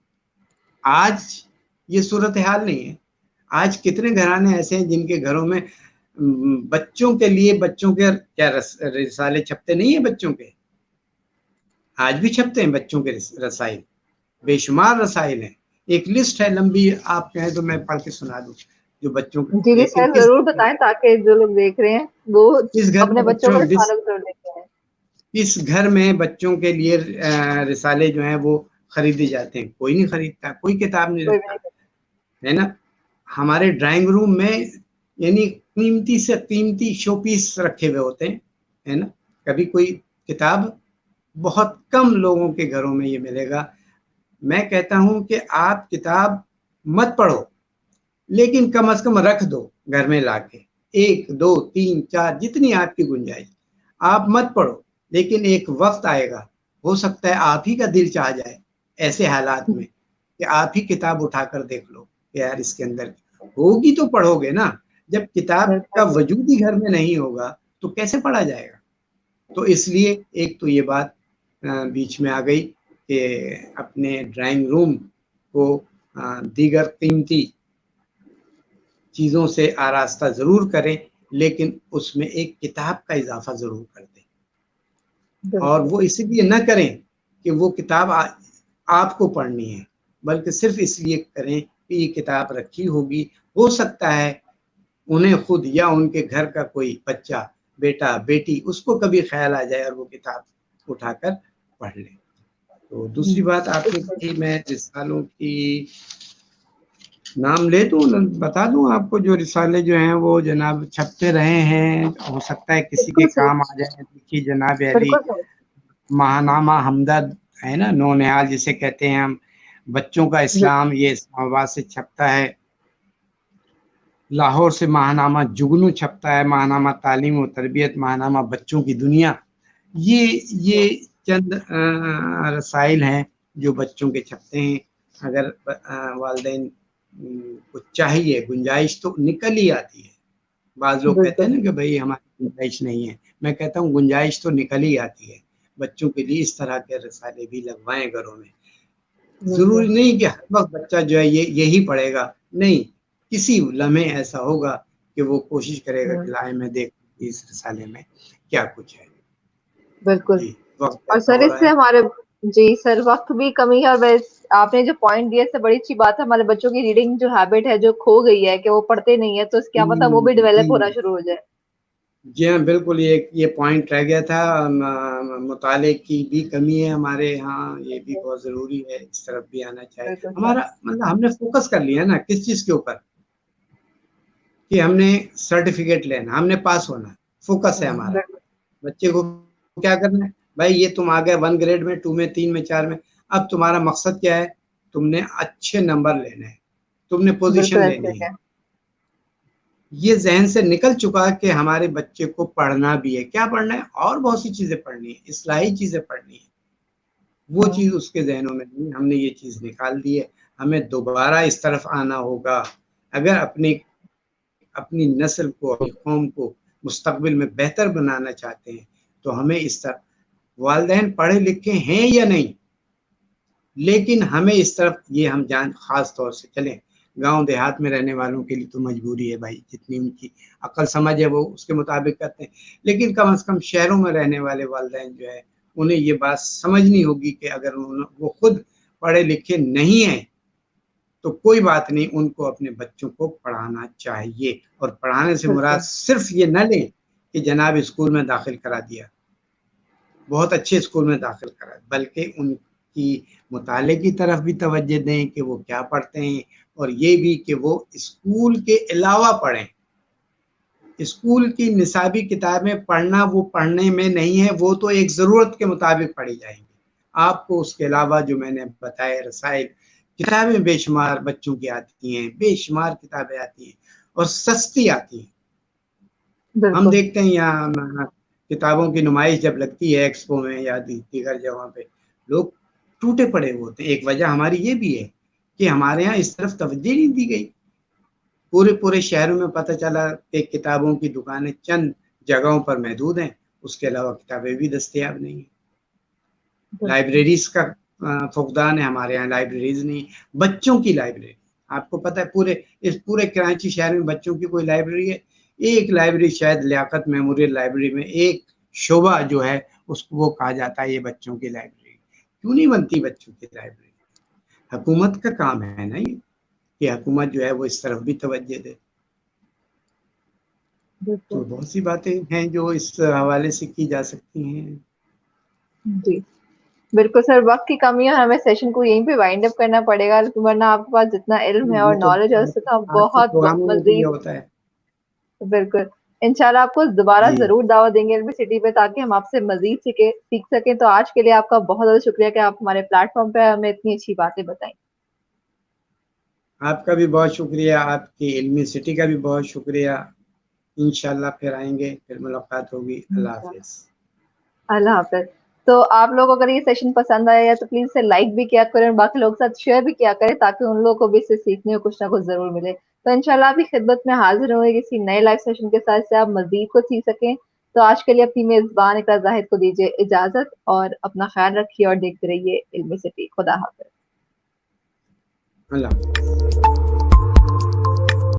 آج یہ صورتحال نہیں ہے. آج کتنے گھرانے ایسے ہیں جن کے گھروں میں بچوں کے لیے بچوں کے کیا رسالے چھپتے نہیں ہیں. بچوں کے آج بھی چھپتے ہیں بچوں کے رسائل، بے شمار رسائل ہیں. ایک لسٹ ہے لمبی، آپ کہیں تو میں پڑھ کے سنا دوں جو بچوں کے. جی سر ضرور بتائیں تاکہ جو لوگ دیکھ رہے ہیں وہ اپنے بچوں کو رسالوں ضرور دیکھتے ہیں. اس گھر میں بچوں کے لیے رسالے جو ہیں وہ خریدے جاتے ہیں. کوئی نہیں خریدتا، کوئی کتاب نہیں رکھتا ہے نا. ہمارے ڈرائنگ روم میں یعنی قیمتی سے قیمتی شو پیس رکھے ہوئے ہوتے ہیں، ہے نا. کبھی کوئی کتاب بہت کم لوگوں کے گھروں میں یہ ملے گا. میں کہتا ہوں کہ آپ کتاب مت پڑھو لیکن کم از کم رکھ دو گھر میں لا کے، 1 2 3 4 جتنی آپ کی گنجائش. آپ مت پڑھو لیکن ایک وقت آئے گا، ہو سکتا ہے آپ ہی کا دل چاہ جائے ایسے حالات میں کہ آپ ہی کتاب اٹھا کر دیکھ لو کہ یار اس کے اندر ہوگی تو پڑھو گے نا. جب کتاب کا وجود ہی گھر میں نہیں ہوگا تو کیسے پڑھا جائے گا؟ تو اس لیے ایک تو یہ بات بیچ میں آ گئی کہ اپنے ڈرائنگ روم کو دیگر قیمتی چیزوں سے آراستہ ضرور کریں لیکن اس میں ایک کتاب کا اضافہ ضرور کر دیں. اور وہ اس لیے نہ کریں کہ وہ کتاب آپ کو پڑھنی ہے، بلکہ صرف اس لیے کریں کہ یہ کتاب رکھی ہوگی، ہو سکتا ہے انہیں خود یا ان کے گھر کا کوئی بچہ، بیٹا بیٹی، اس کو کبھی خیال آ جائے اور وہ کتاب اٹھا کر پڑھ لے. تو دوسری بات آپ نے کہی، میں رسالوں کی نام لے دوں، بتا دوں آپ کو. جو رسالے جو ہیں وہ جناب چھپتے رہے ہیں، ہو سکتا ہے کسی کے کام آ جائے. دیکھیے جناب علی، ماہنامہ ہمدرد ہے نا، نونہال جسے کہتے ہیں ہم، بچوں کا اسلام، یہ اسلام آباد سے چھپتا ہے. لاہور سے ماہنامہ جگنو چھپتا ہے، ماہنامہ تعلیم و تربیت، ماہنامہ بچوں کی دنیا. یہ چند رسائل ہیں جو بچوں کے چھپتے ہیں. اگر والدین کو چاہیے، گنجائش تو نکل ہی آتی ہے. بعض لوگ کہتے ہیں نا کہ بھائی ہماری گنجائش نہیں ہے. میں کہتا ہوں گنجائش تو نکل ہی آتی ہے. بچوں کے لیے اس طرح کے رسالے بھی لگوائیں گھروں میں. ضروری نہیں کہ ہر وقت بچہ جو ہے یہی پڑھے گا. نہیں کسی لمحے ایسا ہوگا کہ وہ کوشش کرے گا کہ لائے میں دیکھوں اس رسالے میں کیا کچھ ہے. بالکل. جی وقت اور ایسا سر ہو اس رہا سے ہے. ہمارے جی سر وقت بھی کمی ہے، اور آپ نے جو پوائنٹ دیا اس سے بڑی اچھی بات ہے، ہمارے بچوں کی ریڈنگ جو ہیبٹ ہے جو کھو گئی ہے کہ وہ پڑھتے نہیں ہے، تو کیا پتا وہ بھی ڈیولپ ہونا شروع ہو جائے. جی ہاں بالکل، یہ پوائنٹ رہ گیا تھا. مطالعے کی بھی کمی ہے ہمارے یہاں، یہ بھی بہت ضروری ہے، اس طرف بھی آنا چاہیے. بالکل سر. ہمارا مطلب ہم نے فوکس کر لیا نا کس چیز کے اوپر کہ ہم نے سرٹیفکیٹ لینا، ہم نے پاس ہونا، فوکس ہے ہمارا. بچے کو کیا کرنا ہے بھائی، یہ تم آ گئے 1 گریڈ میں، 2 میں، 3 میں، 4 میں، اب تمہارا مقصد کیا ہے؟ تم نے اچھے نمبر لینے ہیں، تم نے پوزیشن بالکل ایسے لینی ہے. ہے. یہ ذہن سے نکل چکا کہ ہمارے بچے کو پڑھنا بھی ہے. کیا پڑھنا ہے؟ اور بہت سی چیزیں پڑھنی ہے، اصلاحی چیزیں پڑھنی ہے. وہ چیز اس کے ذہنوں میں نہیں، ہم نے یہ چیز نکال دی ہے. ہمیں دوبارہ اس طرف آنا ہوگا اگر اپنی نسل کو، اپنی قوم کو مستقبل میں بہتر بنانا چاہتے ہیں. تو ہمیں اس طرف، والدین پڑھے لکھے ہیں یا نہیں، لیکن ہمیں اس طرف یہ ہم خاص طور سے چلیں. گاؤں دیہات میں رہنے والوں کے لیے تو مجبوری ہے بھائی، جتنی ان کی عقل سمجھ ہے وہ اس کے مطابق کرتے ہیں. لیکن کم از کم شہروں میں رہنے والے والدین جو ہے انہیں یہ بات سمجھنی ہوگی کہ اگر وہ خود پڑھے لکھے نہیں ہیں تو کوئی بات نہیں، ان کو اپنے بچوں کو پڑھانا چاہیے. اور پڑھانے سے مراد صرف یہ نہ لیں کہ جناب اسکول میں داخل کرا دیا، بہت اچھے اسکول میں داخل کرا، بلکہ ان کی مطالعے کی طرف بھی توجہ دیں کہ وہ کیا پڑھتے ہیں، اور یہ بھی کہ وہ اسکول کے علاوہ پڑھیں. اسکول کی نصابی کتابیں پڑھنا وہ پڑھنے میں نہیں ہے، وہ تو ایک ضرورت کے مطابق پڑھی جائیں گی. آپ کو اس کے علاوہ جو میں نے بتایا رسائل، کتابیں بے شمار بچوں کی آتی ہیں، بے شمار کتابیں آتی ہیں اور سستی آتی ہیں. ہم دیکھتے ہیں یہاں کتابوں کی نمائش جب لگتی ہے ایکسپو میں یا دیگر جگہوں پہ، لوگ ٹوٹے پڑے ہوتے ہیں. ایک وجہ ہماری یہ بھی ہے کہ ہمارے یہاں اس طرف توجہ نہیں دی گئی. پورے شہروں میں پتہ چلا کہ کتابوں کی دکانیں چند جگہوں پر محدود ہیں، اس کے علاوہ کتابیں بھی دستیاب نہیں ہیں. لائبریریز کا فقدان ہے ہمارے یہاں، لائبریریز نہیں، بچوں کی لائبریری. آپ کو پتہ ہے پورے کراچی شہر میں بچوں کی کوئی لائبریری ہے؟ ایک لائبریری شاید لیاقت میموریل لائبریری میں ایک شعبہ جو ہے اس کو وہ کہا جاتا ہے یہ بچوں کی لائبریری. کیوں نہیں بنتی بچوں کی لائبریری؟ حکومت کا کام ہے نا یہ کہ حکومت جو ہے وہ اس طرف بھی توجہ دے. تو بہت سی باتیں ہیں جو اس حوالے سے کی جا سکتی ہیں. جی بالکل سر، وقت کی کمی ہے، ہمیں سیشن کو یہیں پہ وائنڈ اپ کرنا پڑے گا، ورنہ آپ کے پاس جتنا علم ہے اور یہ تو نالج ہے اس سے تو ہم آج کے بہت پروگراموں میں تو یہ مزید. ہوتا ہے. بالکل انشاءاللہ آپ کو دوبارہ جی ضرور دعوت دیں گے علمی سٹی پہ، تاکہ ہم آپ سے مزید سیکھ سکیں. تو آج کے لیے آپ کا بہت زیادہ شکریہ کہ آپ ہمارے پلیٹ فارم پہ ہمیں اتنی اچھی باتیں بتائیں. آپ کا بھی بہت شکریہ، آپ کی علمی سٹی کا بھی بہت شکریہ. انشاءاللہ پھر آئیں گے، پھر ملاقات ہوگی. اللہ حافظ. اللہ حافظ. تو آپ لوگ اگر یہ سیشن پسند آیا تو پلیز اسے لائک بھی کیا کریں اور باقی لوگوں کے ساتھ شیئر بھی کیا کریں، تاکہ ان لوگوں کو بھی اس سے سیکھنے کو کچھ نہ کچھ ضرور ملے. تو انشاءاللہ آپ کی خدمت میں حاضر ہوں گے کسی نئے لائیو سیشن کے ساتھ سے آپ مزید کو سیکھ سکیں. تو آج کے لیے اپنی میزبان اقرا زاہد کو دیجیے اجازت، اور اپنا خیال رکھیے اور دیکھتے رہیے علمی سٹی. خدا حافظ. اللہ حافظ.